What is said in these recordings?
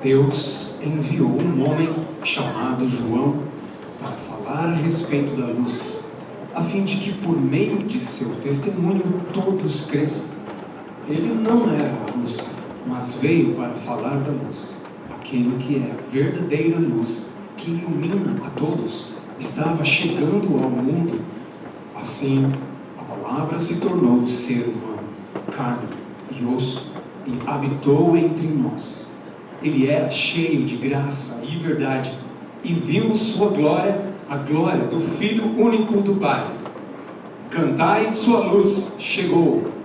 Deus enviou um homem chamado João para falar a respeito da luz, a fim de que por meio de seu testemunho todos cresçam. Ele não era a luz, mas veio para falar da luz. Aquele que é a verdadeira luz, que ilumina a todos, estava chegando ao mundo. Assim, a palavra se tornou ser humano, carne e osso, e habitou entre nós. Ele era cheio de graça e verdade, e vimos sua glória, a glória do Filho único do Pai. Cantai, sua luz chegou.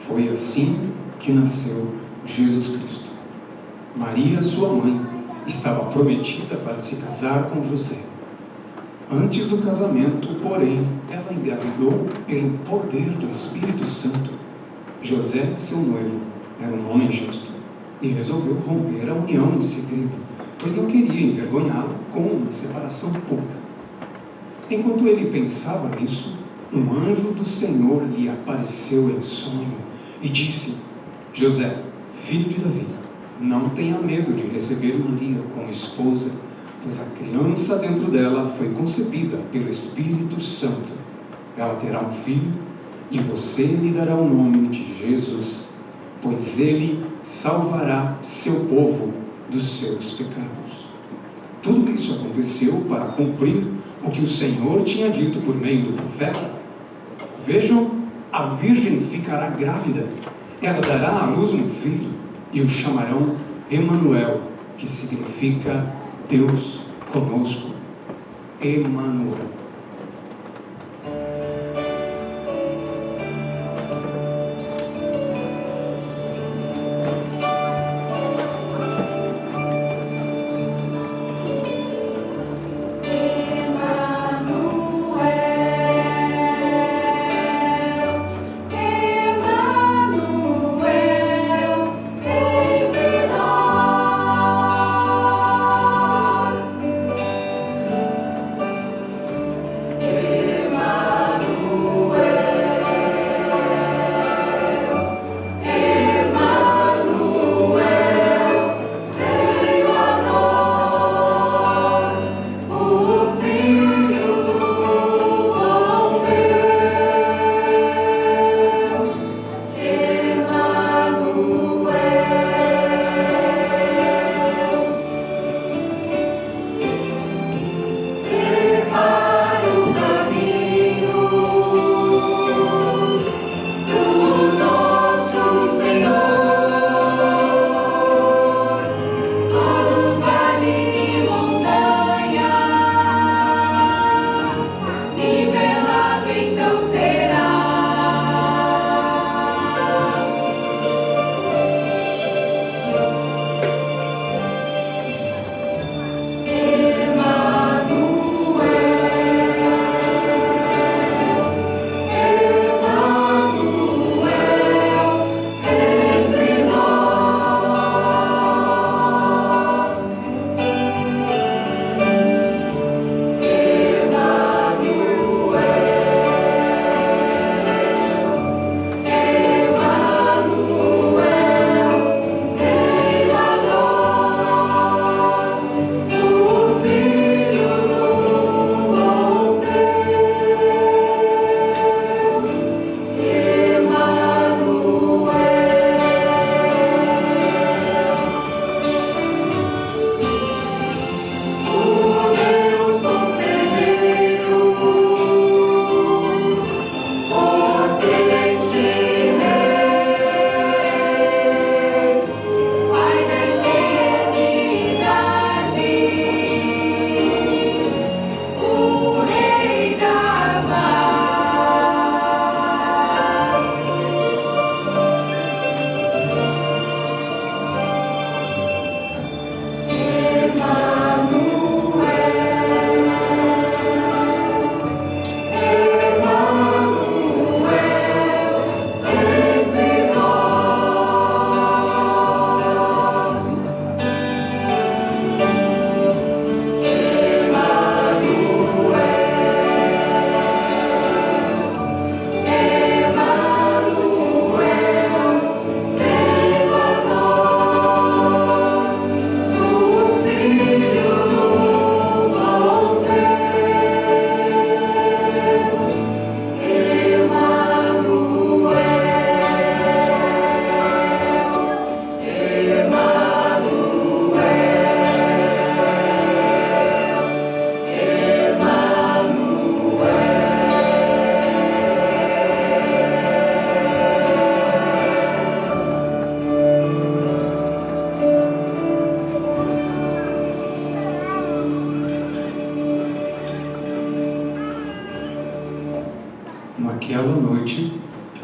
Foi assim que nasceu Jesus Cristo. Maria, sua mãe, estava prometida para se casar com José. Antes do casamento, porém, ela engravidou pelo poder do Espírito Santo. José, seu noivo, era um homem justo e resolveu romper a união em segredo, pois não queria envergonhá-lo com uma separação pública. Enquanto ele pensava nisso, um anjo do Senhor lhe apareceu em sonho e disse: José, filho de Davi, não tenha medo de receber Maria como esposa, pois a criança dentro dela foi concebida pelo Espírito Santo. Ela terá um filho e você lhe dará o nome de Jesus, pois ele salvará seu povo dos seus pecados. Tudo isso aconteceu para cumprir o que o Senhor tinha dito por meio do profeta. Vejam, a virgem ficará grávida, ela dará à luz um filho e o chamarão Emanuel, que significa Deus conosco. Emanuel.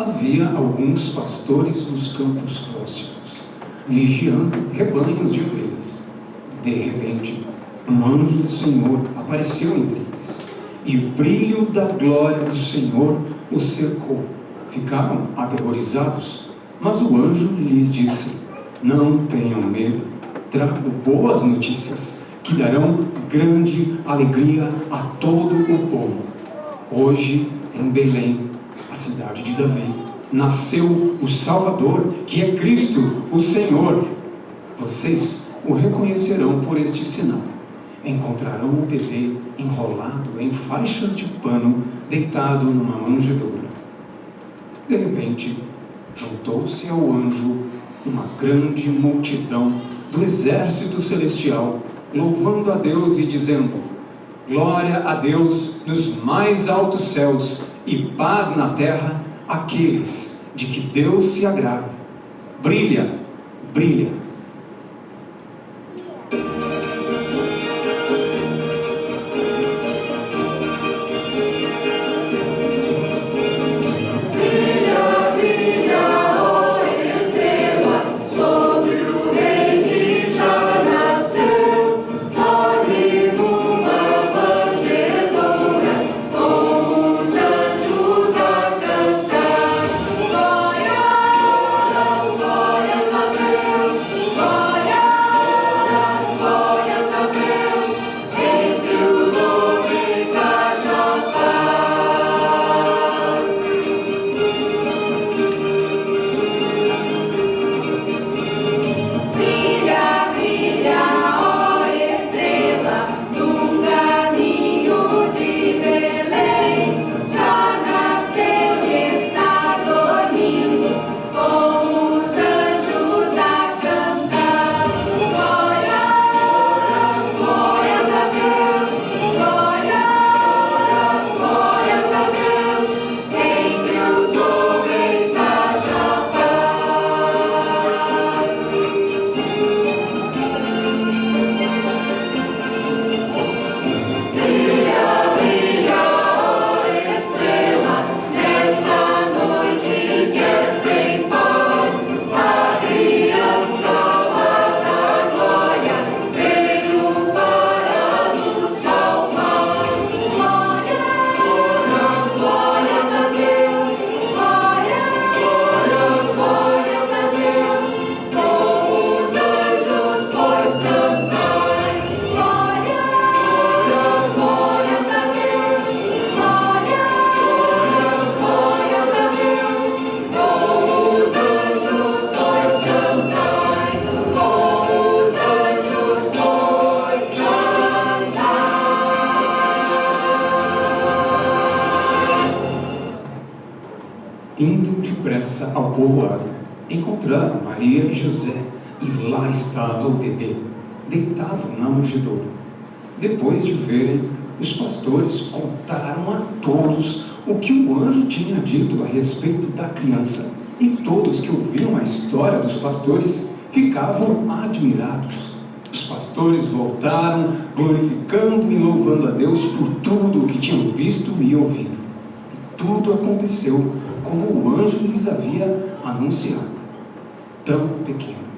havia alguns pastores nos campos próximos, vigiando rebanhos de ovelhas. De repente, um anjo do Senhor apareceu entre eles, e o brilho da glória do Senhor os cercou. Ficaram aterrorizados, mas o anjo lhes disse: não tenham medo, trago boas notícias que darão grande alegria a todo o povo. Hoje, em Belém, a cidade de Davi, nasceu o Salvador, que é Cristo, o Senhor. Vocês o reconhecerão por este sinal. Encontrarão o bebê enrolado em faixas de pano, deitado numa manjedoura. De repente, juntou-se ao anjo uma grande multidão do exército celestial, louvando a Deus e dizendo: glória a Deus nos mais altos céus e paz na terra àqueles de que Deus se agrada. Brilha, brilha. Indo depressa ao povoado, encontraram Maria e José, e lá estava o bebê, deitado na manjedoura. Depois de verem, os pastores contaram a todos o que o anjo tinha dito a respeito da criança, e todos que ouviram a história dos pastores ficavam admirados. Os pastores voltaram, glorificando e louvando a Deus por tudo o que tinham visto e ouvido. E tudo aconteceu como o anjo lhes havia anunciado. Tão pequeno.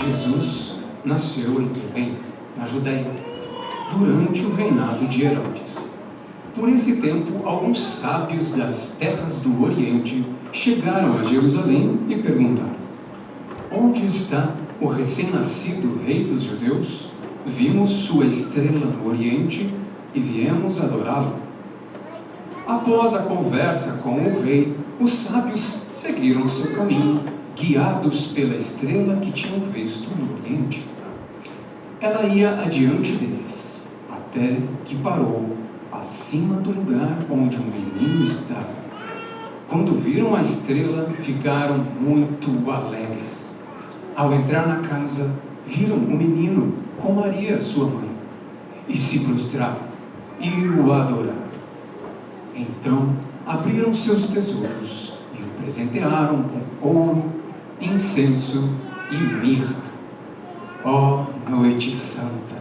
Jesus nasceu em Belém, na Judéia, durante o reinado de Herodes. Por esse tempo, alguns sábios das terras do Oriente chegaram a Jerusalém e perguntaram: onde está o recém-nascido rei dos judeus? Vimos sua estrela no Oriente e viemos adorá-lo. Após a conversa com o rei, os sábios seguiram seu caminho, guiados pela estrela que tinham visto no Oriente. Ela ia adiante deles, até que parou acima do lugar onde o menino estava. Quando viram a estrela, ficaram muito alegres. Ao entrar na casa, viram o menino com Maria, sua mãe, e se prostraram e o adoraram. Então, abriram seus tesouros e o presentearam com ouro, incenso e mirra. Ó noite santa!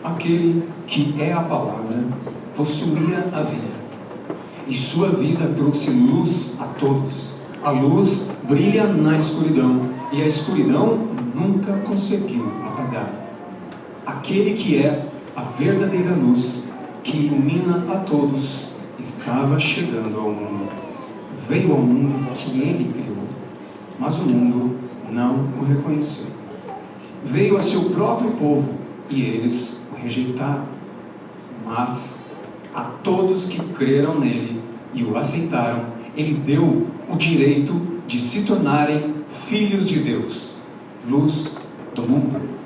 Aquele que é a palavra possuía a vida, e sua vida trouxe luz a todos. A luz brilha na escuridão, e a escuridão nunca conseguiu apagar. Aquele que é a verdadeira luz, que ilumina a todos, estava chegando ao mundo. Veio ao mundo que ele criou, mas o mundo não o reconheceu. Veio a seu próprio povo, e eles o rejeitaram. Mas a todos que creram nele e o aceitaram, ele deu o direito de se tornarem filhos de Deus, luz do mundo.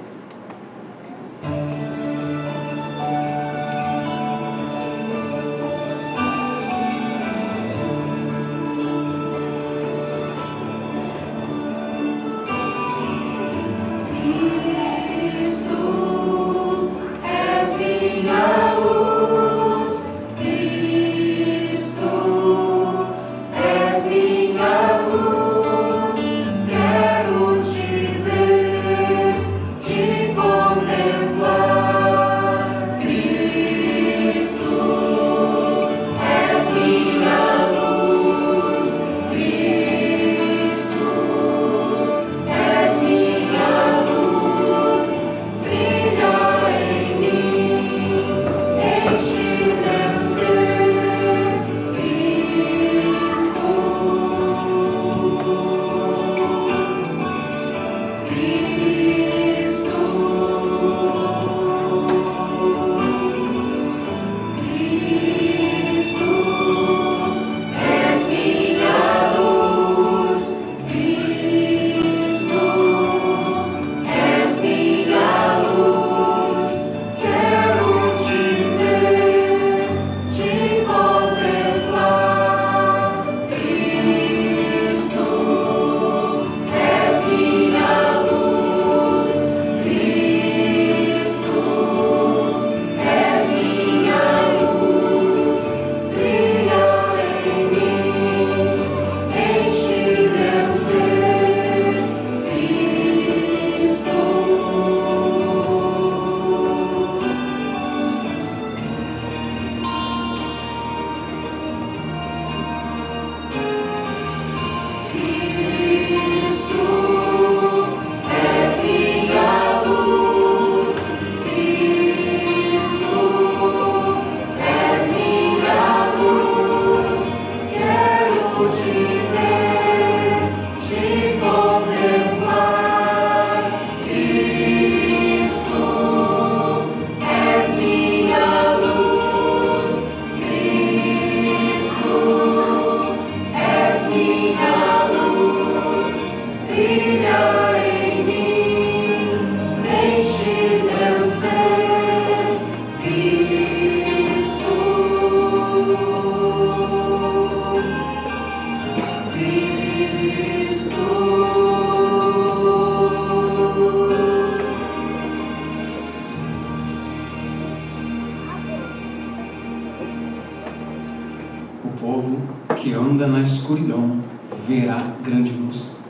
O povo que anda na escuridão verá grande luz.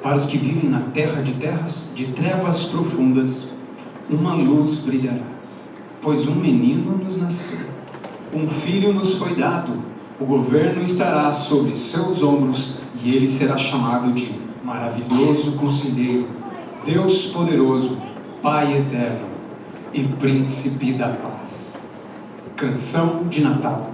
Para os que vivem na terra de trevas profundas, uma luz brilhará. Pois um menino nos nasceu, um filho nos foi dado, o governo estará sobre seus ombros, e ele será chamado de Maravilhoso Conselheiro, Deus Poderoso, Pai Eterno e Príncipe da Paz. Canção de Natal.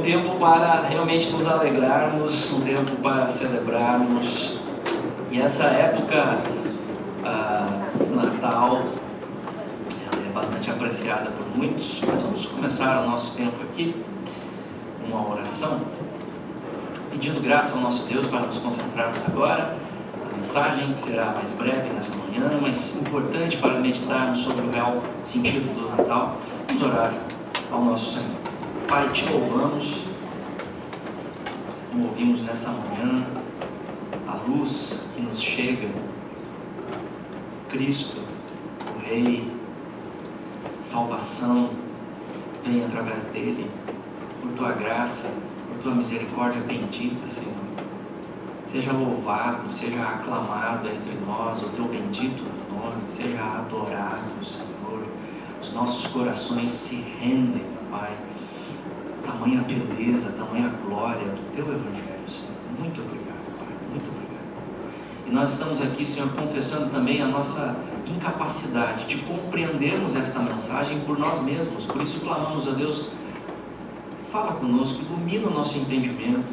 um tempo para realmente nos alegrarmos, um tempo para celebrarmos. E essa época, Natal, ela é bastante apreciada por muitos, mas vamos começar o nosso tempo aqui com uma oração, pedindo graça ao nosso Deus para nos concentrarmos agora. A mensagem será mais breve nessa manhã, mas importante para meditarmos sobre o real sentido do Natal. Vamos orar ao nosso Senhor. Pai, te louvamos, como ouvimos nessa manhã, a luz que nos chega, Cristo, o Rei, salvação, vem através dele, por tua graça, por tua misericórdia bendita, Senhor. Seja louvado, seja aclamado entre nós o teu bendito nome, seja adorado, Senhor. Os nossos corações se rendem, Pai. Tamanha beleza, tamanha glória do teu Evangelho, Senhor. Muito obrigado, Pai, muito obrigado. E nós estamos aqui, Senhor, confessando também a nossa incapacidade de compreendermos esta mensagem por nós mesmos. Por isso clamamos a Deus, fala conosco, ilumina o nosso entendimento,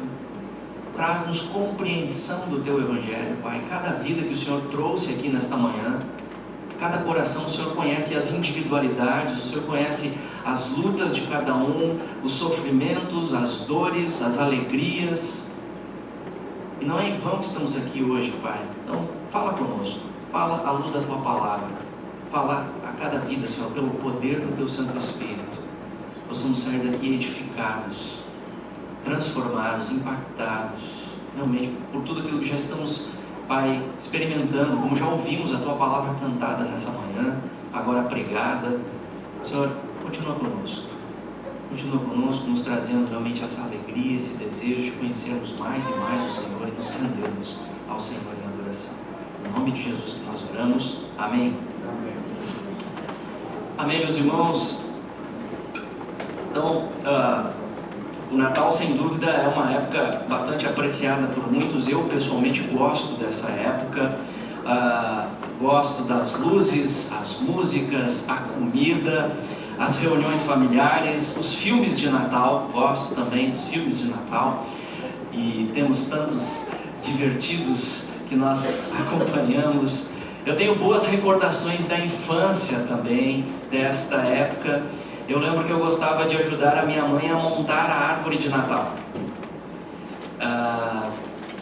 traz-nos compreensão do teu Evangelho, Pai. Cada vida que o Senhor trouxe aqui nesta manhã, cada coração, o Senhor conhece as individualidades, o Senhor conhece as lutas de cada um, os sofrimentos, as dores, as alegrias. E não é em vão que estamos aqui hoje, Pai. Então, fala conosco, fala à luz da tua palavra, fala a cada vida, Senhor, pelo poder do teu Santo Espírito. Possamos sair daqui edificados, transformados, impactados, realmente por tudo aquilo que já estamos, Pai, experimentando, como já ouvimos a tua palavra cantada nessa manhã, agora pregada. Senhor, continua conosco, nos trazendo realmente essa alegria, esse desejo de conhecermos mais e mais o Senhor e nos rendermos ao Senhor em adoração. Em nome de Jesus que nós oramos, amém. Amém, meus irmãos. Então, o Natal, sem dúvida, é uma época bastante apreciada por muitos. Eu, pessoalmente, gosto dessa época. Gosto das luzes, as músicas, a comida, as reuniões familiares, os filmes de Natal. Gosto também dos filmes de Natal. E temos tantos divertidos que nós acompanhamos. Eu tenho boas recordações da infância também, desta época. Eu lembro que eu gostava de ajudar a minha mãe a montar a árvore de Natal.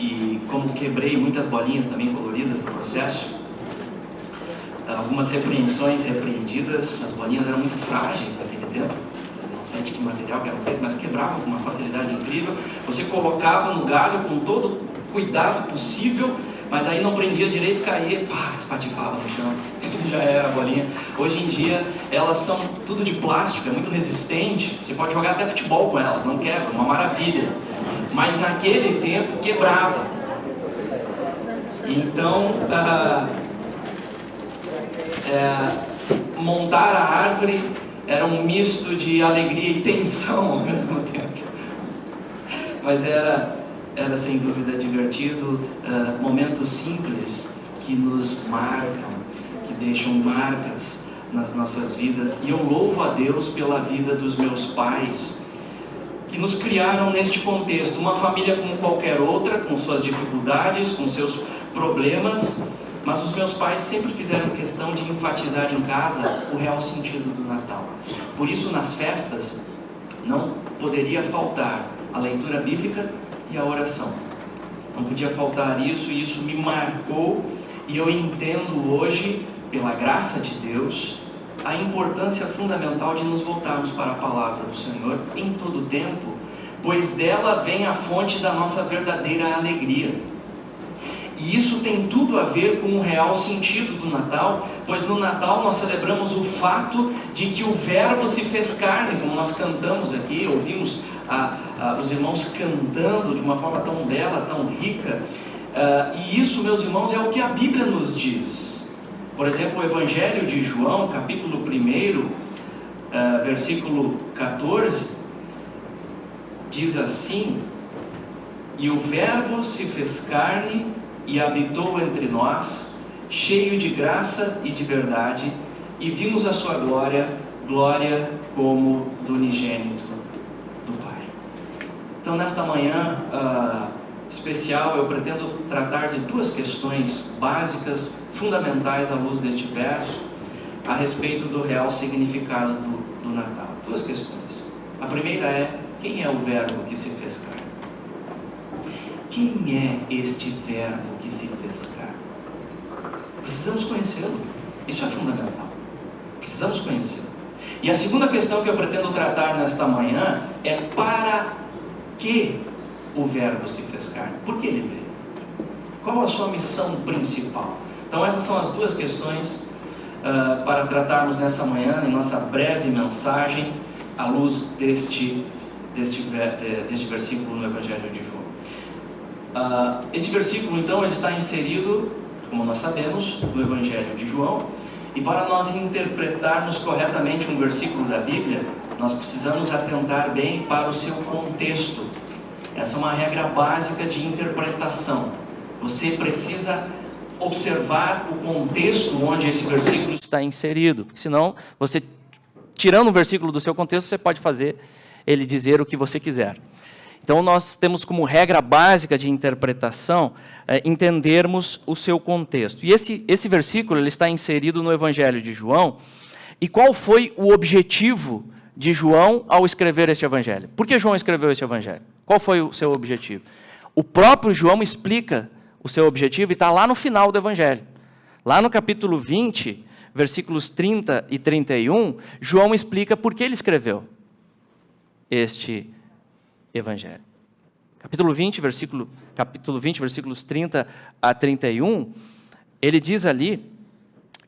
E como quebrei muitas bolinhas também coloridas no processo, algumas repreendidas, as bolinhas eram muito frágeis naquele tempo, não sei de que material que eram feitas, mas quebravam com uma facilidade incrível. Você colocava no galho com todo o cuidado possível, mas aí não prendia direito, caía, espatifava no chão, já era a bolinha. Hoje em dia elas são tudo de plástico, é muito resistente, você pode jogar até futebol com elas, não quebra, uma maravilha. Mas naquele tempo quebrava. Então, montar a árvore era um misto de alegria e tensão ao mesmo tempo. Mas era sem dúvida divertido, momentos simples que nos marcam, que deixam marcas nas nossas vidas. E eu louvo a Deus pela vida dos meus pais, que nos criaram neste contexto, uma família como qualquer outra, com suas dificuldades, com seus problemas, mas os meus pais sempre fizeram questão de enfatizar em casa o real sentido do Natal. Por isso, nas festas, não poderia faltar a leitura bíblica e a oração. Não podia faltar isso, e isso me marcou, e eu entendo hoje, pela graça de Deus, a importância fundamental de nos voltarmos para a palavra do Senhor em todo o tempo, pois dela vem a fonte da nossa verdadeira alegria. E isso tem tudo a ver com o real sentido do Natal, pois no Natal nós celebramos o fato de que o Verbo se fez carne, como nós cantamos aqui, ouvimos os irmãos cantando de uma forma tão bela, tão rica, e isso, meus irmãos, é o que a Bíblia nos diz. Por exemplo, o Evangelho de João, capítulo 1, versículo 14, diz assim: e o Verbo se fez carne e habitou entre nós, cheio de graça e de verdade, e vimos a sua glória, glória como do unigênito do Pai. Então, nesta manhã especial, eu pretendo tratar de duas questões básicas, fundamentais à luz deste verso, a respeito do real significado do Natal. Duas questões. A primeira é: quem é o Verbo que se fez carne? Quem é este Verbo que se fez carne? Precisamos conhecê-lo. Isso é fundamental. Precisamos conhecê-lo. E a segunda questão que eu pretendo tratar nesta manhã é: para que o Verbo se fez carne? Por que ele veio? Qual a sua missão principal? Então essas são as duas questões para tratarmos nessa manhã, em nossa breve mensagem, à luz deste versículo no Evangelho de João. Este versículo, então, ele está inserido, como nós sabemos, no Evangelho de João. E para nós interpretarmos corretamente um versículo da Bíblia, nós precisamos atentar bem para o seu contexto. Essa é uma regra básica de interpretação. Você precisa observar o contexto onde esse versículo está inserido. Senão, você, tirando o versículo do seu contexto, você pode fazer ele dizer o que você quiser. Então, nós temos como regra básica de interpretação entendermos o seu contexto. E esse versículo ele está inserido no Evangelho de João. E qual foi o objetivo de João ao escrever este Evangelho? Por que João escreveu este Evangelho? Qual foi o seu objetivo? O próprio João explica o seu objetivo e está lá no final do Evangelho. Lá no capítulo 20, versículos 30 e 31, João explica por que ele escreveu este Evangelho. Capítulo 20, versículos 30 a 31, ele diz ali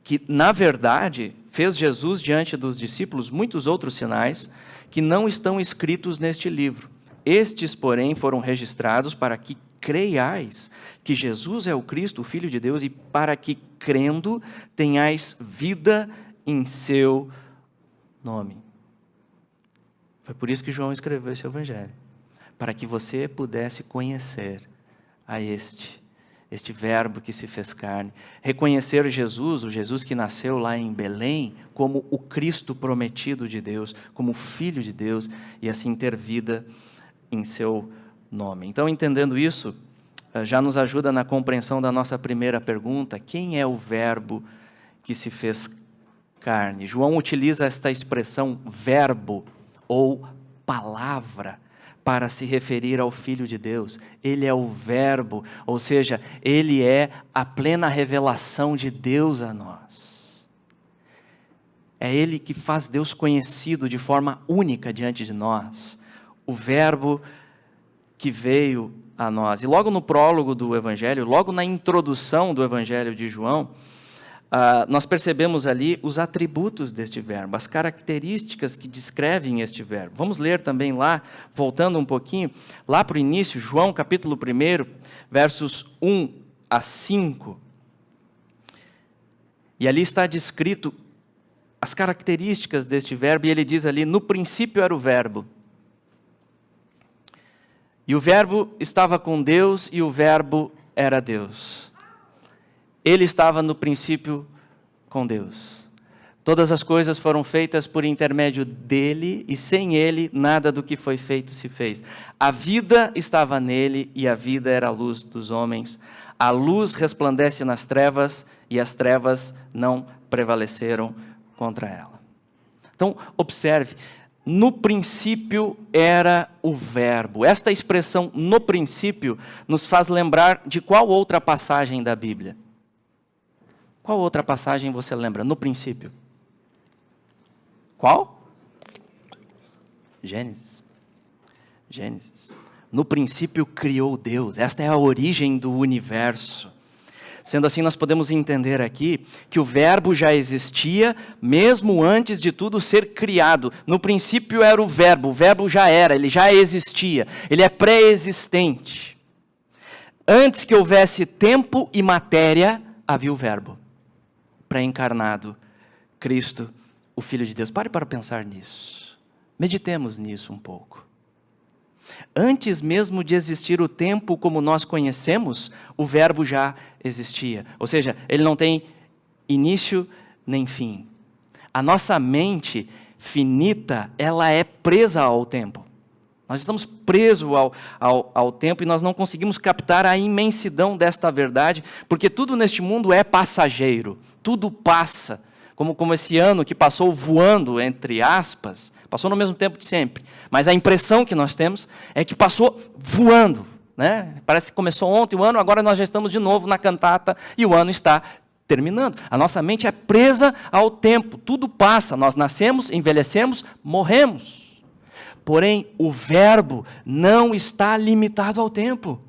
que, na verdade, fez Jesus diante dos discípulos muitos outros sinais que não estão escritos neste livro. Estes, porém, foram registrados para que creiais que Jesus é o Cristo, o Filho de Deus, e para que, crendo, tenhais vida em seu nome. Foi por isso que João escreveu esse Evangelho, para que você pudesse conhecer a este Verbo que se fez carne, reconhecer Jesus, o Jesus que nasceu lá em Belém, como o Cristo prometido de Deus, como o Filho de Deus, e assim ter vida em seu nome. Então, entendendo isso, já nos ajuda na compreensão da nossa primeira pergunta: quem é o Verbo que se fez carne? João utiliza esta expressão verbo ou palavra para se referir ao Filho de Deus. Ele é o Verbo, ou seja, ele é a plena revelação de Deus a nós. É ele que faz Deus conhecido de forma única diante de nós. O Verbo que veio a nós. E logo no prólogo do Evangelho, logo na introdução do Evangelho de João, nós percebemos ali os atributos deste verbo, as características que descrevem este verbo. Vamos ler também lá, voltando um pouquinho, lá para o início, João capítulo 1, versos 1 a 5. E ali está descrito as características deste verbo, e ele diz ali: no princípio era o verbo. E o verbo estava com Deus, e o verbo era Deus. Ele estava no princípio com Deus. Todas as coisas foram feitas por intermédio dele, e sem ele nada do que foi feito se fez. A vida estava nele, e a vida era a luz dos homens. A luz resplandece nas trevas, e as trevas não prevaleceram contra ela. Então, observe, no princípio era o verbo. Esta expressão, no princípio, nos faz lembrar de qual outra passagem da Bíblia? Qual outra passagem você lembra? No princípio. Qual? Gênesis. No princípio criou Deus. Esta é a origem do universo. Sendo assim, nós podemos entender aqui que o verbo já existia mesmo antes de tudo ser criado. No princípio era o verbo já era, ele já existia, ele é pré-existente. Antes que houvesse tempo e matéria, havia o verbo pré-encarnado, Cristo, o Filho de Deus. Pare para pensar nisso. Meditemos nisso um pouco. Antes mesmo de existir o tempo como nós conhecemos, o verbo já existia. Ou seja, ele não tem início nem fim. A nossa mente finita, ela é presa ao tempo. Nós estamos presos ao tempo e nós não conseguimos captar a imensidão desta verdade, porque tudo neste mundo é passageiro, tudo passa, como esse ano que passou voando, entre aspas, passou no mesmo tempo de sempre, mas a impressão que nós temos é que passou voando, né? Parece que começou ontem o ano, agora nós já estamos de novo na cantata e o ano está terminando. A nossa mente é presa ao tempo, tudo passa, nós nascemos, envelhecemos, morremos. Porém, o verbo não está limitado ao tempo.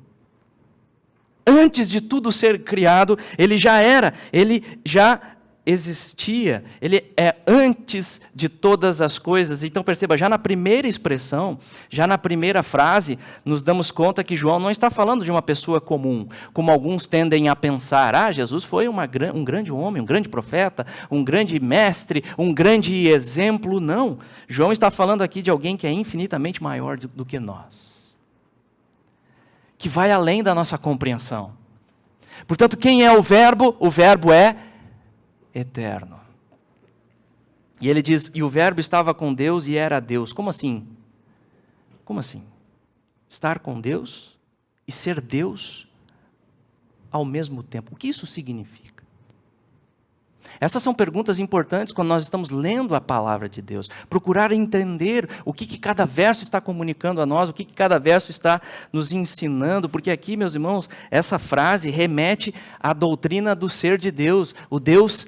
Antes de tudo ser criado, ele já era, ele já existia, ele é antes de todas as coisas. Então perceba, já na primeira expressão, já na primeira frase, nos damos conta que João não está falando de uma pessoa comum, como alguns tendem a pensar. Jesus foi um grande homem, um grande profeta, um grande mestre, um grande exemplo. Não, João está falando aqui de alguém que é infinitamente maior do que nós, que vai além da nossa compreensão. Portanto, quem é o verbo? O verbo é eterno. E ele diz, e o verbo estava com Deus e era Deus. Como assim? Como assim? Estar com Deus e ser Deus ao mesmo tempo. O que isso significa? Essas são perguntas importantes quando nós estamos lendo a palavra de Deus. Procurar entender o que cada verso está comunicando a nós, o que cada verso está nos ensinando, porque aqui, meus irmãos, essa frase remete à doutrina do ser de Deus, o Deus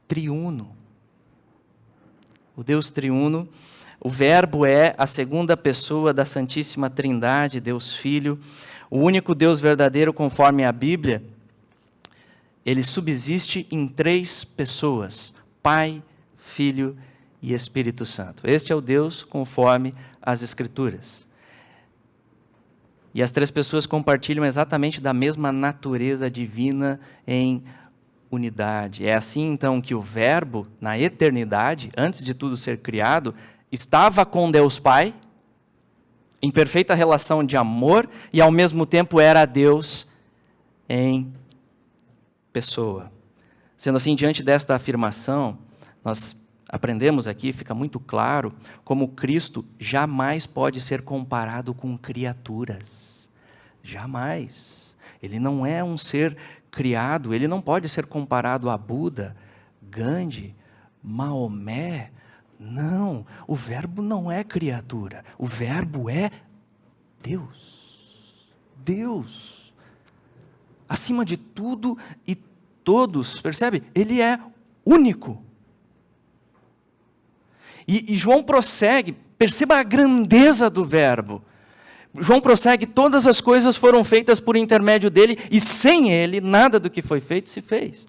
triuno. O Deus triuno, o verbo é a segunda pessoa da Santíssima Trindade, Deus Filho, o único Deus verdadeiro conforme a Bíblia. Ele subsiste em 3 pessoas, Pai, Filho e Espírito Santo. Este é o Deus conforme as Escrituras. E as 3 pessoas compartilham exatamente da mesma natureza divina em unidade. É assim, então, que o Verbo, na eternidade, antes de tudo ser criado, estava com Deus Pai, em perfeita relação de amor, e ao mesmo tempo era Deus em pessoa. Sendo assim, diante desta afirmação, nós aprendemos aqui, fica muito claro, como Cristo jamais pode ser comparado com criaturas. Jamais. Ele não é um ser criado, ele não pode ser comparado a Buda, Gandhi, Maomé. Não, o verbo não é criatura, o verbo é Deus. Deus. Acima de tudo e todos, percebe? Ele é único. E João prossegue, perceba a grandeza do verbo. João prossegue, todas as coisas foram feitas por intermédio dele, e sem ele, nada do que foi feito se fez.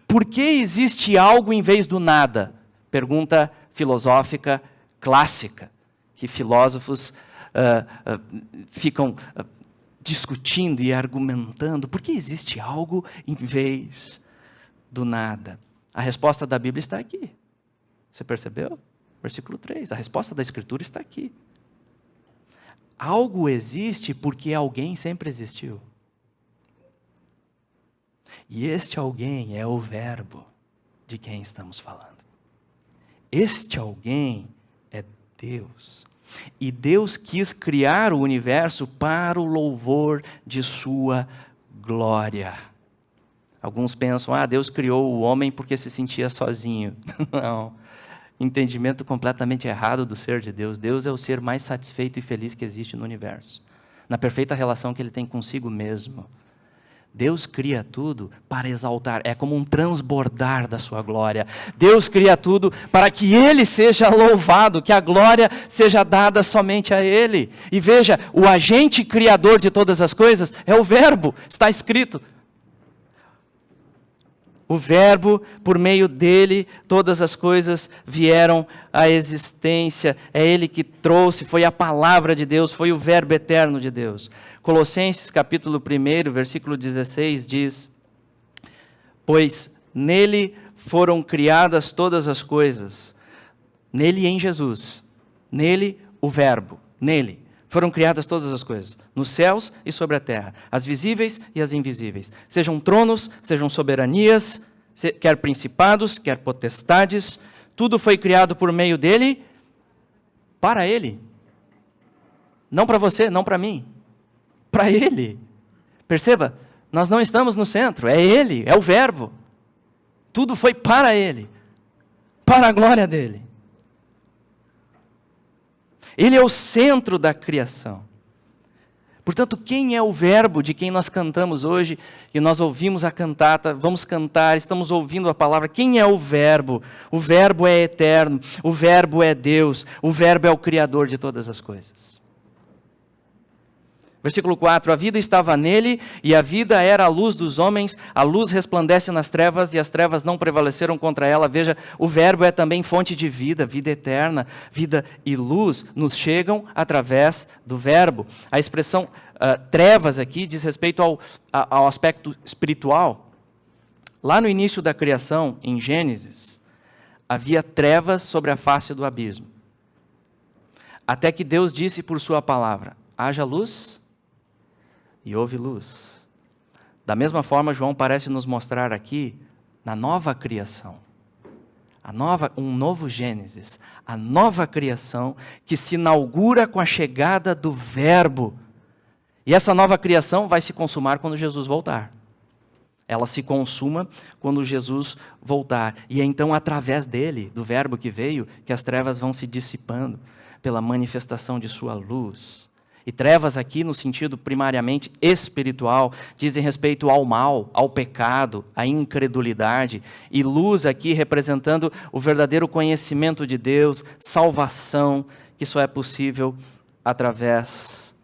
Por que existe algo em vez do nada? Pergunta filosófica clássica, que filósofos ficam discutindo e argumentando. Por que existe algo em vez do nada? A resposta da Bíblia está aqui. Você percebeu? Versículo 3. A resposta da Escritura está aqui. Algo existe porque alguém sempre existiu. E este alguém é o verbo de quem estamos falando. Este alguém é Deus. E Deus quis criar o universo para o louvor de sua glória. Alguns pensam, Deus criou o homem porque se sentia sozinho. Não. Entendimento completamente errado do ser de Deus. Deus é o ser mais satisfeito e feliz que existe no universo, na perfeita relação que ele tem consigo mesmo. Deus cria tudo para exaltar, é como um transbordar da sua glória. Deus cria tudo para que ele seja louvado, que a glória seja dada somente a ele. E veja, o agente criador de todas as coisas é o verbo, está escrito. O verbo, por meio dele, todas as coisas vieram à existência. É ele que trouxe, foi a palavra de Deus, foi o verbo eterno de Deus. Colossenses capítulo 1, versículo 16 diz: pois nele foram criadas todas as coisas. Nele, em Jesus. Nele, o verbo. Nele foram criadas todas as coisas, nos céus e sobre a terra, as visíveis e as invisíveis. Sejam tronos, sejam soberanias, quer principados, quer potestades, tudo foi criado por meio dele, para ele. Não para você, não para mim. Para Ele. Perceba, nós não estamos no centro, é Ele, é o Verbo. Tudo foi para Ele, para a glória dEle. Ele é o centro da criação. Portanto, quem é o Verbo de quem nós cantamos hoje, e nós ouvimos a cantata, vamos cantar, estamos ouvindo a palavra, quem é o Verbo? O Verbo é eterno, o Verbo é Deus, o Verbo é o Criador de todas as coisas. Versículo 4, a vida estava nele, e a vida era a luz dos homens, a luz resplandece nas trevas, e as trevas não prevaleceram contra ela. Veja, o Verbo é também fonte de vida, vida eterna, vida e luz nos chegam através do Verbo. A expressão trevas aqui diz respeito ao aspecto espiritual. Lá no início da criação, em Gênesis, havia trevas sobre a face do abismo. Até que Deus disse por sua palavra, haja luz, e houve luz. Da mesma forma, João parece nos mostrar aqui, na nova criação, um novo Gênesis, a nova criação que se inaugura com a chegada do Verbo. E essa nova criação vai se consumar quando Jesus voltar. Ela se consuma quando Jesus voltar. E é então através dele, do Verbo que veio, que as trevas vão se dissipando pela manifestação de sua luz. E trevas aqui no sentido primariamente espiritual, dizem respeito ao mal, ao pecado, à incredulidade. E luz aqui representando o verdadeiro conhecimento de Deus, salvação, que só é possível através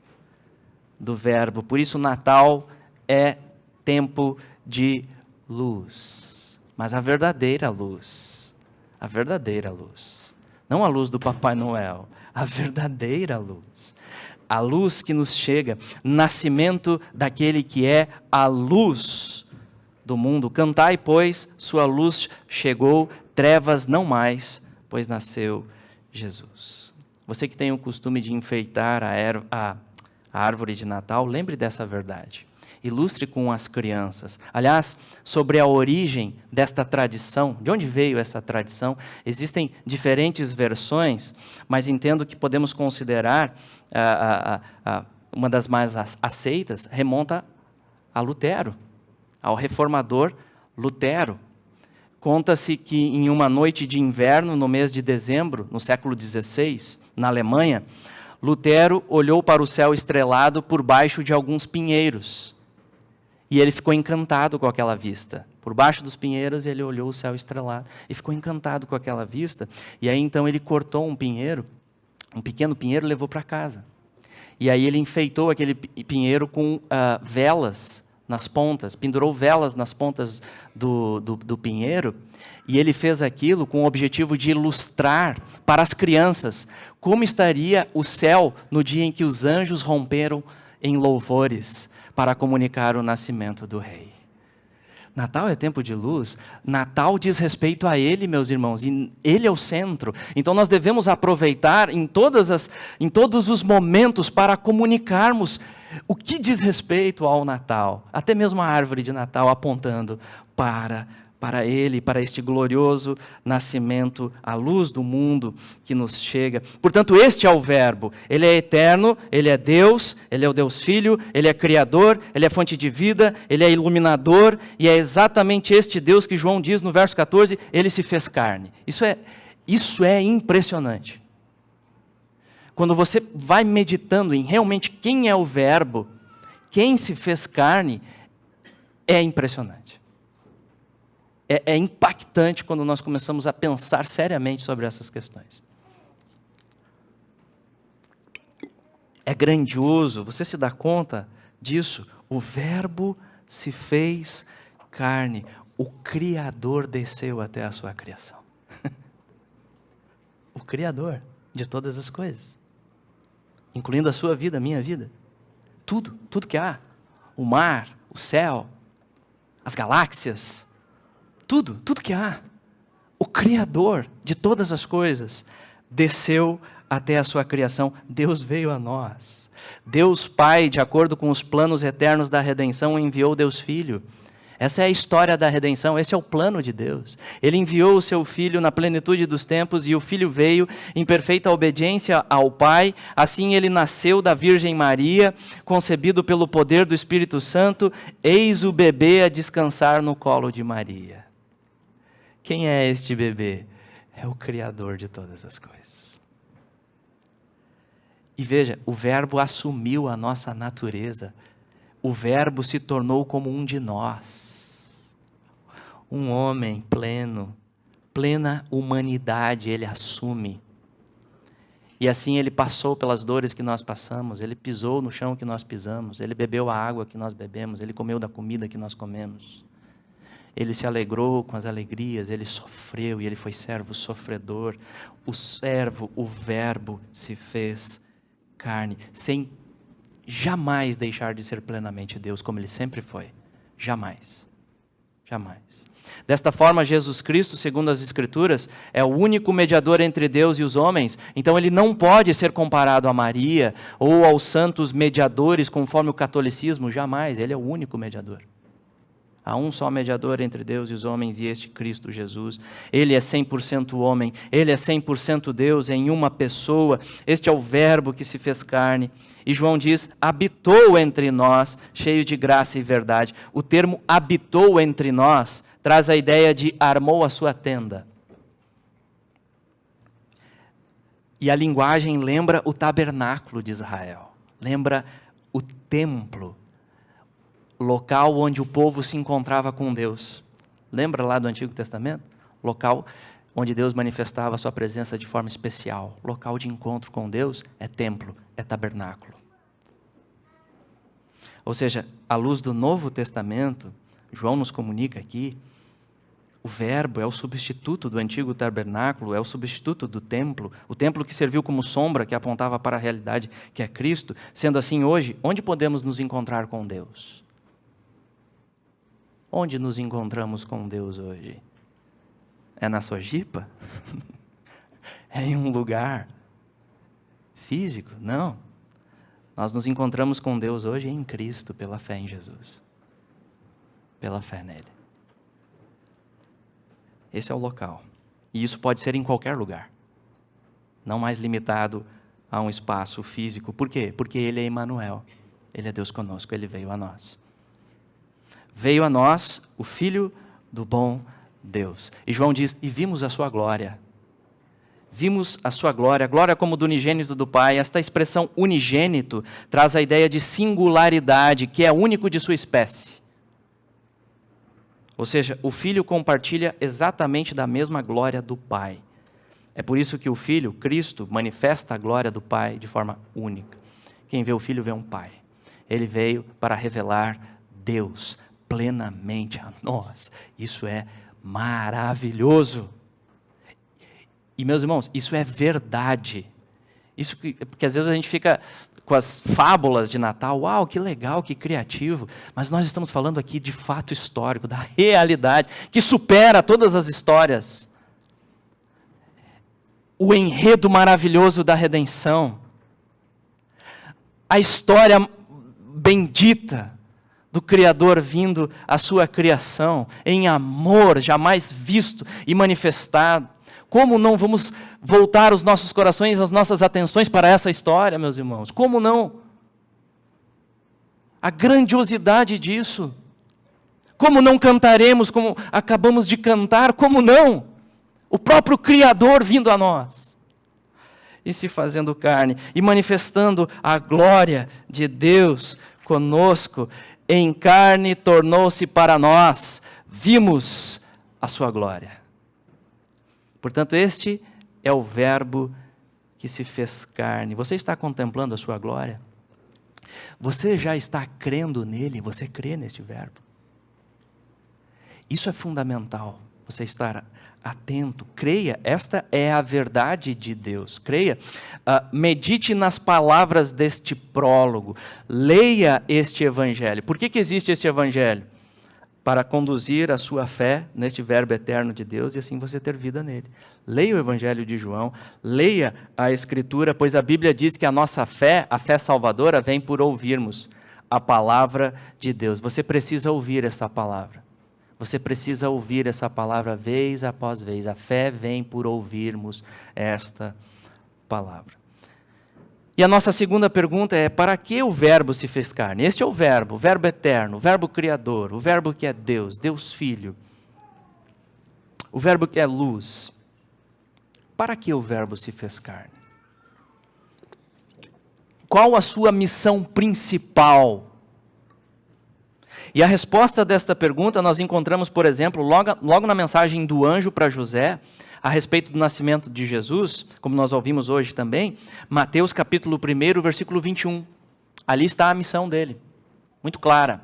do Verbo. Por isso Natal é tempo de luz. Mas a verdadeira luz, não a luz do Papai Noel, a verdadeira luz. A luz que nos chega, nascimento daquele que é a luz do mundo. Cantai, pois, sua luz chegou, trevas não mais, pois nasceu Jesus. Você que tem o costume de enfeitar a árvore de Natal, lembre dessa verdade. Ilustre com as crianças. Aliás, sobre a origem desta tradição, de onde veio essa tradição, existem diferentes versões, mas entendo que podemos considerar uma das mais aceitas, remonta a Lutero, ao reformador Lutero. Conta-se que em uma noite de inverno, no mês de dezembro, no século XVI, na Alemanha, Lutero olhou para o céu estrelado por baixo de alguns pinheiros. E ele ficou encantado com aquela vista. Por baixo dos pinheiros, ele olhou o céu estrelado e ficou encantado com aquela vista. E aí, então, ele cortou um pinheiro, um pequeno pinheiro, e levou para casa. E aí ele enfeitou aquele pinheiro com velas nas pontas, pendurou velas nas pontas do pinheiro, e ele fez aquilo com o objetivo de ilustrar para as crianças como estaria o céu no dia em que os anjos romperam em louvores para comunicar o nascimento do Rei. Natal é tempo de luz, Natal diz respeito a Ele, meus irmãos, e Ele é o centro. Então nós devemos aproveitar em todos os momentos para comunicarmos o que diz respeito ao Natal, até mesmo a árvore de Natal apontando para Ele, para este glorioso nascimento, a luz do mundo que nos chega. Portanto, este é o Verbo. Ele é eterno, Ele é Deus, Ele é o Deus Filho, Ele é Criador, Ele é fonte de vida, Ele é iluminador, e é exatamente este Deus que João diz no verso 14, Ele se fez carne. Isso é impressionante. Quando você vai meditando em realmente quem é o Verbo, quem se fez carne, é impressionante. É impactante quando nós começamos a pensar seriamente sobre essas questões. É grandioso, você se dá conta disso? O Verbo se fez carne, o Criador desceu até a sua criação. O Criador de todas as coisas, incluindo a sua vida, a minha vida. Tudo que há, o mar, o céu, as galáxias, tudo que há, o Criador de todas as coisas, desceu até a sua criação. Deus veio a nós. Deus Pai, de acordo com os planos eternos da redenção, enviou Deus Filho. Essa é a história da redenção, esse é o plano de Deus. Ele enviou o seu Filho na plenitude dos tempos e o Filho veio em perfeita obediência ao Pai. Assim ele nasceu da Virgem Maria, concebido pelo poder do Espírito Santo. Eis o bebê a descansar no colo de Maria. Quem é este bebê? É o Criador de todas as coisas. E veja, o Verbo assumiu a nossa natureza. O Verbo se tornou como um de nós. Um homem pleno, plena humanidade, ele assume. E assim ele passou pelas dores que nós passamos, ele pisou no chão que nós pisamos, ele bebeu a água que nós bebemos, ele comeu da comida que nós comemos. Ele se alegrou com as alegrias, ele sofreu e ele foi servo sofredor. O servo, o Verbo se fez carne, sem jamais deixar de ser plenamente Deus, como ele sempre foi. Jamais. Jamais. Desta forma, Jesus Cristo, segundo as Escrituras, é o único mediador entre Deus e os homens. Então ele não pode ser comparado a Maria ou aos santos mediadores, conforme o catolicismo, jamais. Ele é o único mediador. Há um só mediador entre Deus e os homens, e este Cristo Jesus. Ele é 100% homem, ele é 100% Deus em uma pessoa. Este é o Verbo que se fez carne. E João diz, habitou entre nós, cheio de graça e verdade. O termo habitou entre nós traz a ideia de armou a sua tenda. E a linguagem lembra o tabernáculo de Israel. Lembra o templo. Local onde o povo se encontrava com Deus. Lembra lá do Antigo Testamento? Local onde Deus manifestava a sua presença de forma especial. Local de encontro com Deus é templo, é tabernáculo. Ou seja, à luz do Novo Testamento, João nos comunica aqui, o Verbo é o substituto do antigo tabernáculo, é o substituto do templo, o templo que serviu como sombra, que apontava para a realidade que é Cristo. Sendo assim, hoje, onde podemos nos encontrar com Deus? Onde nos encontramos com Deus hoje? É na Sojipa? É em um lugar físico? Não. Nós nos encontramos com Deus hoje em Cristo, pela fé em Jesus. Pela fé nele. Esse é o local. E isso pode ser em qualquer lugar. Não mais limitado a um espaço físico. Por quê? Porque ele é Emmanuel. Ele é Deus conosco, ele veio a nós. Veio a nós o Filho do bom Deus. E João diz, e vimos a sua glória. Vimos a sua glória, glória como do unigênito do Pai. Esta expressão unigênito traz a ideia de singularidade, que é único de sua espécie. Ou seja, o Filho compartilha exatamente da mesma glória do Pai. É por isso que o Filho, Cristo, manifesta a glória do Pai de forma única. Quem vê o Filho vê um Pai. Ele veio para revelar Deus plenamente a nós. Isso é maravilhoso. E meus irmãos, isso é verdade. Isso porque às vezes a gente fica com as fábulas de Natal, uau, que legal, que criativo, mas nós estamos falando aqui de fato histórico, da realidade, que supera todas as histórias. O enredo maravilhoso da redenção, a história bendita do Criador vindo à sua criação, em amor jamais visto e manifestado. Como não vamos voltar os nossos corações, as nossas atenções para essa história, meus irmãos? Como não? A grandiosidade disso. Como não cantaremos como acabamos de cantar? Como não? O próprio Criador vindo a nós. E se fazendo carne, e manifestando a glória de Deus conosco, em carne tornou-se para nós, vimos a sua glória. Portanto, este é o Verbo que se fez carne. Você está contemplando a sua glória? Você já está crendo nele? Você crê neste Verbo? Isso é fundamental, você estar atento. Creia, esta é a verdade de Deus. Creia, medite nas palavras deste prólogo. Leia este Evangelho. Por que existe este Evangelho? Para conduzir a sua fé neste Verbo eterno de Deus e assim você ter vida nele. Leia o Evangelho de João, leia a Escritura, pois a Bíblia diz que a nossa fé, a fé salvadora, vem por ouvirmos a palavra de Deus. Você precisa ouvir essa palavra. Você precisa ouvir essa palavra vez após vez. A fé vem por ouvirmos esta palavra. E a nossa segunda pergunta é: para que o verbo se fez carne? Este é o verbo eterno, o verbo criador, o verbo que é Deus, Deus Filho, o verbo que é luz. Para que o verbo se fez carne? Qual a sua missão principal? E a resposta desta pergunta nós encontramos, por exemplo, logo na mensagem do anjo para José, a respeito do nascimento de Jesus, como nós ouvimos hoje também, Mateus capítulo 1, versículo 21. Ali está a missão dele, muito clara.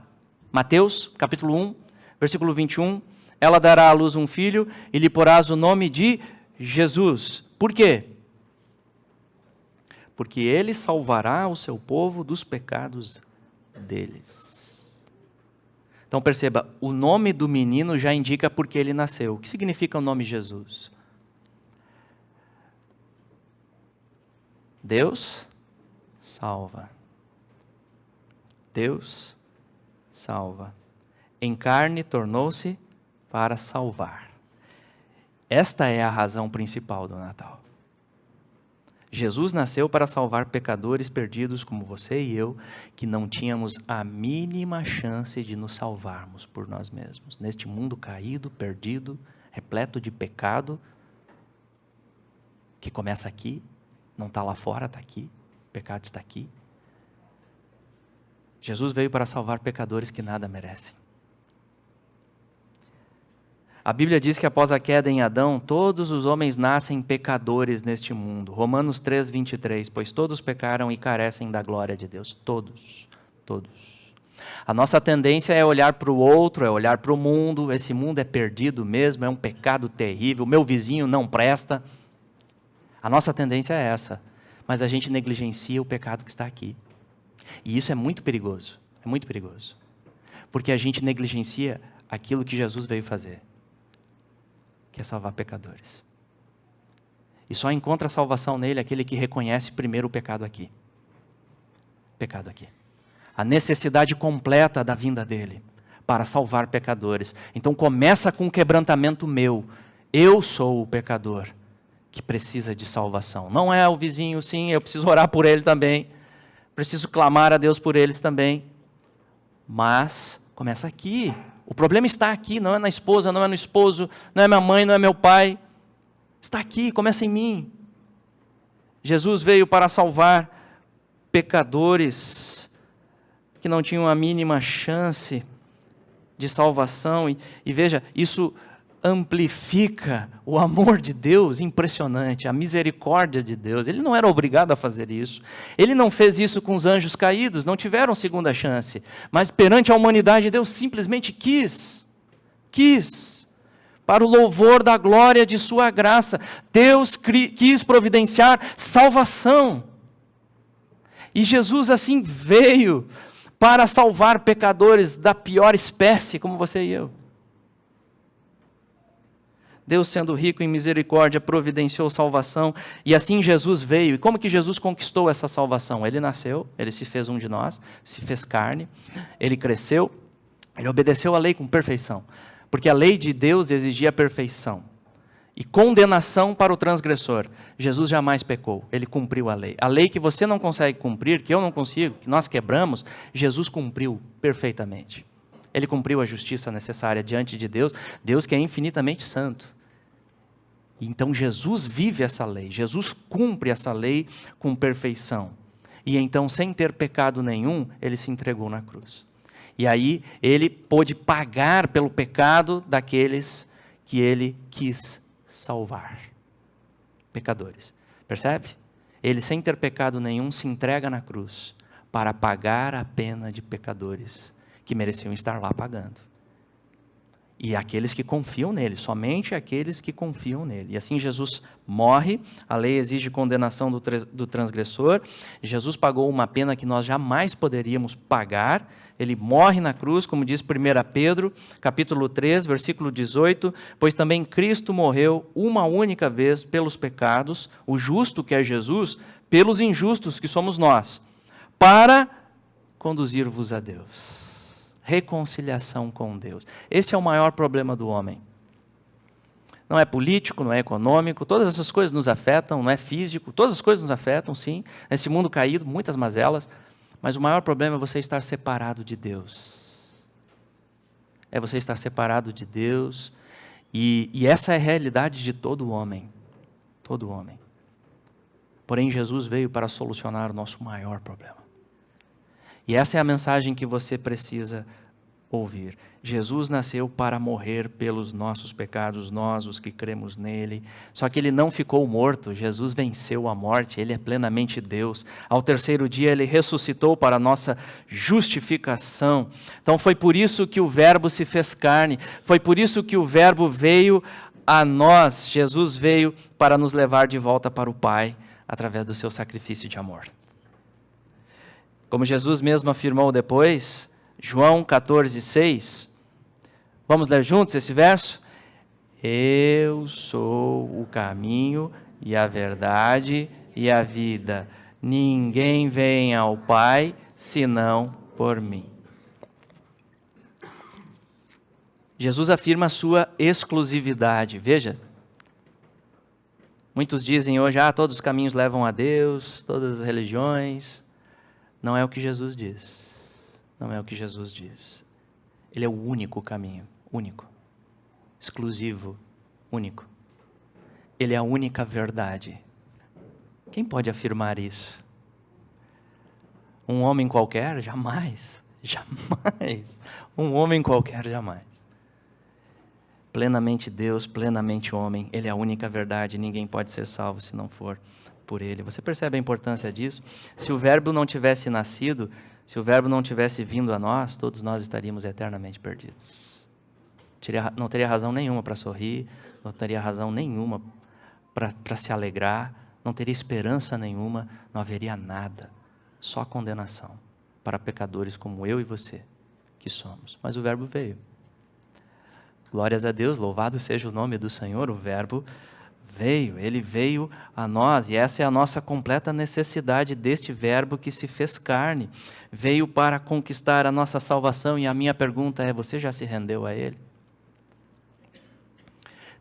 Mateus capítulo 1, versículo 21. Ela dará à luz um filho e lhe porás o nome de Jesus. Por quê? Porque ele salvará o seu povo dos pecados deles. Então perceba, o nome do menino já indica por que ele nasceu. O que significa o nome Jesus? Deus salva. Deus salva. Em carne tornou-se para salvar. Esta é a razão principal do Natal. Jesus nasceu para salvar pecadores perdidos como você e eu, que não tínhamos a mínima chance de nos salvarmos por nós mesmos. Neste mundo caído, perdido, repleto de pecado, que começa aqui, não está lá fora, está aqui, o pecado está aqui. Jesus veio para salvar pecadores que nada merecem. A Bíblia diz que após a queda em Adão, todos os homens nascem pecadores neste mundo. Romanos 3, 23, pois todos pecaram e carecem da glória de Deus. Todos, todos. A nossa tendência é olhar para o outro, é olhar para o mundo. Esse mundo é perdido mesmo, é um pecado terrível, o meu vizinho não presta. A nossa tendência é essa, mas a gente negligencia o pecado que está aqui. E isso é muito perigoso, porque a gente negligencia aquilo que Jesus veio fazer, que é salvar pecadores. E só encontra salvação nele aquele que reconhece primeiro o pecado aqui. Pecado aqui. A necessidade completa da vinda dele para salvar pecadores. Então começa com um quebrantamento meu. Eu sou o pecador que precisa de salvação. Não é o vizinho, sim, eu preciso orar por ele também. Preciso clamar a Deus por eles também. Mas começa aqui. O problema está aqui, não é na esposa, não é no esposo, não é minha mãe, não é meu pai. Está aqui, começa em mim. Jesus veio para salvar pecadores que não tinham a mínima chance de salvação. E veja, isso amplifica o amor de Deus, impressionante, a misericórdia de Deus. Ele não era obrigado a fazer isso. Ele não fez isso com os anjos caídos, não tiveram segunda chance. Mas perante a humanidade, Deus simplesmente quis, para o louvor da glória de sua graça. Deus quis providenciar salvação. E Jesus assim veio para salvar pecadores da pior espécie, como você e eu. Deus, sendo rico em misericórdia, providenciou salvação, e assim Jesus veio. E como que Jesus conquistou essa salvação? Ele nasceu, ele se fez um de nós, se fez carne, ele cresceu, ele obedeceu a lei com perfeição, porque a lei de Deus exigia perfeição e condenação para o transgressor. Jesus jamais pecou, ele cumpriu a lei que você não consegue cumprir, que eu não consigo, que nós quebramos, Jesus cumpriu perfeitamente. Ele cumpriu a justiça necessária diante de Deus, Deus que é infinitamente santo. Então Jesus vive essa lei, Jesus cumpre essa lei com perfeição. E então, sem ter pecado nenhum, ele se entregou na cruz. E aí ele pôde pagar pelo pecado daqueles que ele quis salvar. Pecadores. Percebe? Ele, sem ter pecado nenhum, se entrega na cruz para pagar a pena de pecadores que mereciam estar lá pagando. E aqueles que confiam nele, somente aqueles que confiam nele. E assim Jesus morre, a lei exige condenação do transgressor, Jesus pagou uma pena que nós jamais poderíamos pagar, ele morre na cruz, como diz 1 Pedro, capítulo 3, versículo 18, pois também Cristo morreu uma única vez pelos pecados, o justo que é Jesus, pelos injustos que somos nós, para conduzir-vos a Deus. reconciliação com Deus. Esse é o maior problema do homem. Não é político, não é econômico, todas essas coisas nos afetam, não é físico, todas as coisas nos afetam, sim. Nesse mundo caído, muitas mazelas, mas o maior problema é você estar separado de Deus. É você estar separado de Deus, e essa é a realidade de todo homem. Todo homem. Porém, Jesus veio para solucionar o nosso maior problema. E essa é a mensagem que você precisa ouvir. Jesus nasceu para morrer pelos nossos pecados, nós os que cremos nele. Só que ele não ficou morto, Jesus venceu a morte, ele é plenamente Deus. Ao terceiro dia ele ressuscitou para a nossa justificação. Então foi por isso que o Verbo se fez carne, foi por isso que o Verbo veio a nós. Jesus veio para nos levar de volta para o Pai, através do seu sacrifício de amor. Como Jesus mesmo afirmou depois, João 14:6, vamos ler juntos esse verso? Eu sou o caminho e a verdade e a vida. Ninguém vem ao Pai senão por mim. Jesus afirma a sua exclusividade. Veja, muitos dizem hoje, todos os caminhos levam a Deus, todas as religiões. Não é o que Jesus diz. Não é o que Jesus diz. Ele é o único caminho, único, exclusivo, único. Ele é a única verdade. Quem pode afirmar isso? Um homem qualquer? Jamais. Jamais. Um homem qualquer? Jamais. Plenamente Deus, plenamente homem. Ele é a única verdade. Ninguém pode ser salvo se não for por Ele. Você percebe a importância disso? Se o Verbo não tivesse nascido, se o Verbo não tivesse vindo a nós, todos nós estaríamos eternamente perdidos. Não teria razão nenhuma para sorrir, não teria razão nenhuma para se alegrar, não teria esperança nenhuma, não haveria nada, só condenação para pecadores como eu e você, que somos. Mas o Verbo veio. Glórias a Deus, louvado seja o nome do Senhor, o Verbo veio, ele veio a nós, e essa é a nossa completa necessidade deste Verbo que se fez carne. Veio para conquistar a nossa salvação, e a minha pergunta é, você já se rendeu a Ele?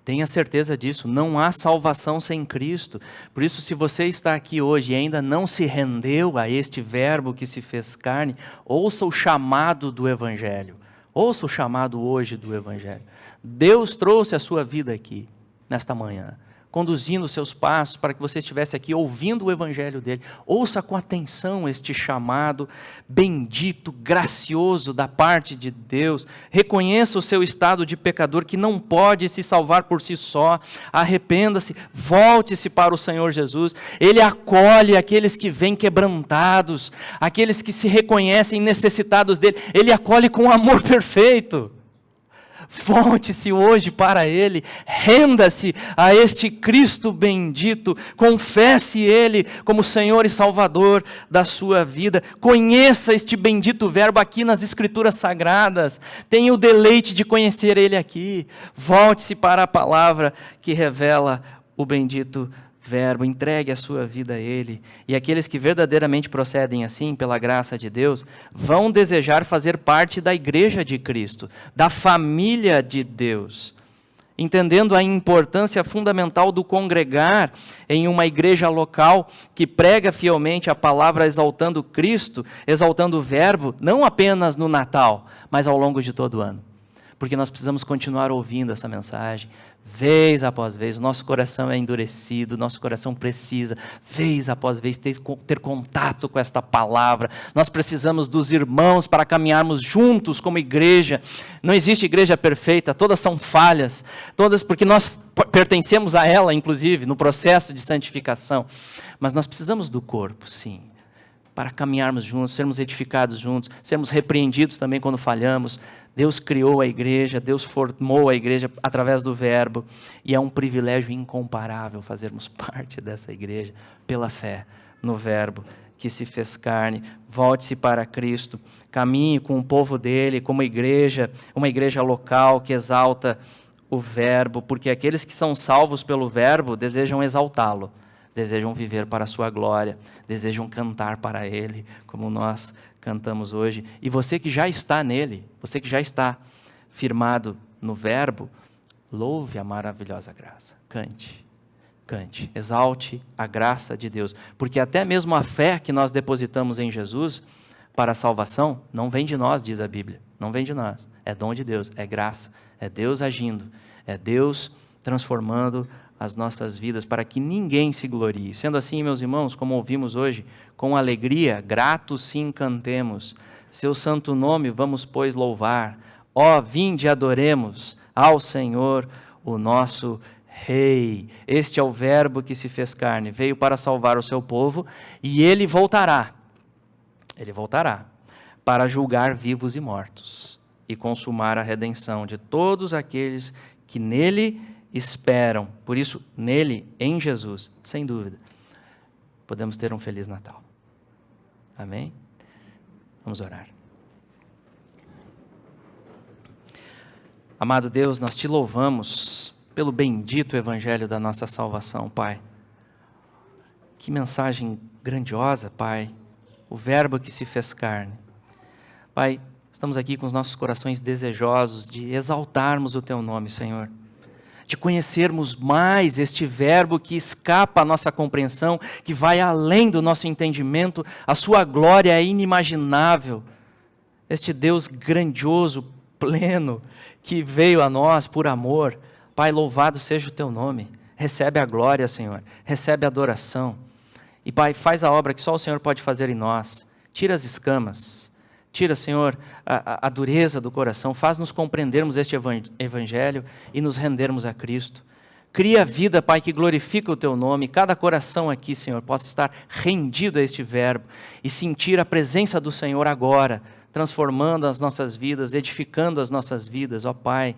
Tenha certeza disso, não há salvação sem Cristo. Por isso, se você está aqui hoje e ainda não se rendeu a este Verbo que se fez carne, ouça o chamado do Evangelho. Ouça o chamado hoje do Evangelho. Deus trouxe a sua vida aqui, nesta manhã, conduzindo os seus passos para que você estivesse aqui ouvindo o Evangelho dele. Ouça com atenção este chamado bendito, gracioso da parte de Deus. Reconheça o seu estado de pecador que não pode se salvar por si só. Arrependa-se, volte-se para o Senhor Jesus. Ele acolhe aqueles que vêm quebrantados, aqueles que se reconhecem necessitados dele. Ele acolhe com amor perfeito. Volte-se hoje para Ele, renda-se a este Cristo bendito, confesse Ele como Senhor e Salvador da sua vida, conheça este bendito Verbo aqui nas Escrituras Sagradas, tenha o deleite de conhecer Ele aqui, volte-se para a palavra que revela o bendito Verbo, entregue a sua vida a Ele, e aqueles que verdadeiramente procedem assim, pela graça de Deus, vão desejar fazer parte da igreja de Cristo, da família de Deus, entendendo a importância fundamental do congregar em uma igreja local que prega fielmente a palavra exaltando Cristo, exaltando o Verbo, não apenas no Natal, mas ao longo de todo o ano. Porque nós precisamos continuar ouvindo essa mensagem, vez após vez. O nosso coração é endurecido, nosso coração precisa, vez após vez, ter contato com esta palavra. Nós precisamos dos irmãos para caminharmos juntos como igreja. Não existe igreja perfeita, todas são falhas, todas porque nós pertencemos a ela, inclusive, no processo de santificação. Mas nós precisamos do corpo, sim, para caminharmos juntos, sermos edificados juntos, sermos repreendidos também quando falhamos. Deus criou a igreja, Deus formou a igreja através do Verbo, e é um privilégio incomparável fazermos parte dessa igreja pela fé no Verbo que se fez carne. Volte-se para Cristo, caminhe com o povo dele, como igreja, uma igreja local que exalta o Verbo, porque aqueles que são salvos pelo Verbo desejam exaltá-lo, desejam viver para a sua glória, desejam cantar para Ele, como nós cantamos hoje. E você que já está nele, você que já está firmado no verbo, louve a maravilhosa graça. Cante, cante, exalte a graça de Deus. Porque até mesmo a fé que nós depositamos em Jesus para a salvação, não vem de nós, diz a Bíblia. Não vem de nós, é dom de Deus, é graça, é Deus agindo, é Deus transformando as nossas vidas para que ninguém se glorie. Sendo assim, meus irmãos, como ouvimos hoje, com alegria, gratos sim cantemos, seu santo nome vamos, pois, louvar. Ó, vinde e adoremos ao Senhor, o nosso Rei. Este é o verbo que se fez carne, veio para salvar o seu povo, e ele voltará para julgar vivos e mortos, e consumar a redenção de todos aqueles que nele esperam. Por isso, nele, em Jesus, sem dúvida, podemos ter um Feliz Natal. Amém? Vamos orar. Amado Deus, nós te louvamos pelo bendito evangelho da nossa salvação, Pai. Que mensagem grandiosa, Pai. O verbo que se fez carne. Pai, estamos aqui com os nossos corações desejosos de exaltarmos o teu nome, Senhor. De conhecermos mais este verbo que escapa à nossa compreensão, que vai além do nosso entendimento, a sua glória é inimaginável. Este Deus grandioso, pleno, que veio a nós por amor. Pai, louvado seja o teu nome. Recebe a glória, Senhor. Recebe a adoração. E Pai, faz a obra que só o Senhor pode fazer em nós. Tira as escamas. Tira, Senhor, a dureza do coração, faz-nos compreendermos este evangelho e nos rendermos a Cristo. Cria a vida, Pai, que glorifica o Teu nome. Cada coração aqui, Senhor, possa estar rendido a este verbo e sentir a presença do Senhor agora, transformando as nossas vidas, edificando as nossas vidas. Ó Pai,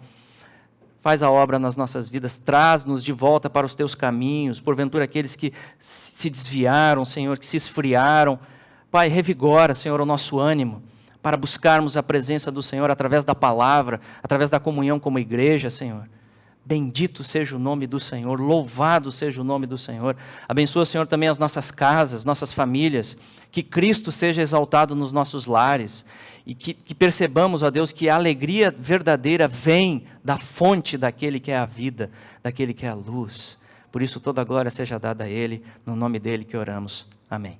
faz a obra nas nossas vidas, traz-nos de volta para os Teus caminhos, porventura aqueles que se desviaram, Senhor, que se esfriaram. Pai, revigora, Senhor, o nosso ânimo, para buscarmos a presença do Senhor através da palavra, através da comunhão como igreja, Senhor. Bendito seja o nome do Senhor, louvado seja o nome do Senhor. Abençoa, Senhor, também as nossas casas, nossas famílias, que Cristo seja exaltado nos nossos lares e que percebamos, ó Deus, que a alegria verdadeira vem da fonte daquele que é a vida, daquele que é a luz. Por isso toda a glória seja dada a Ele, no nome dEle que oramos. Amém.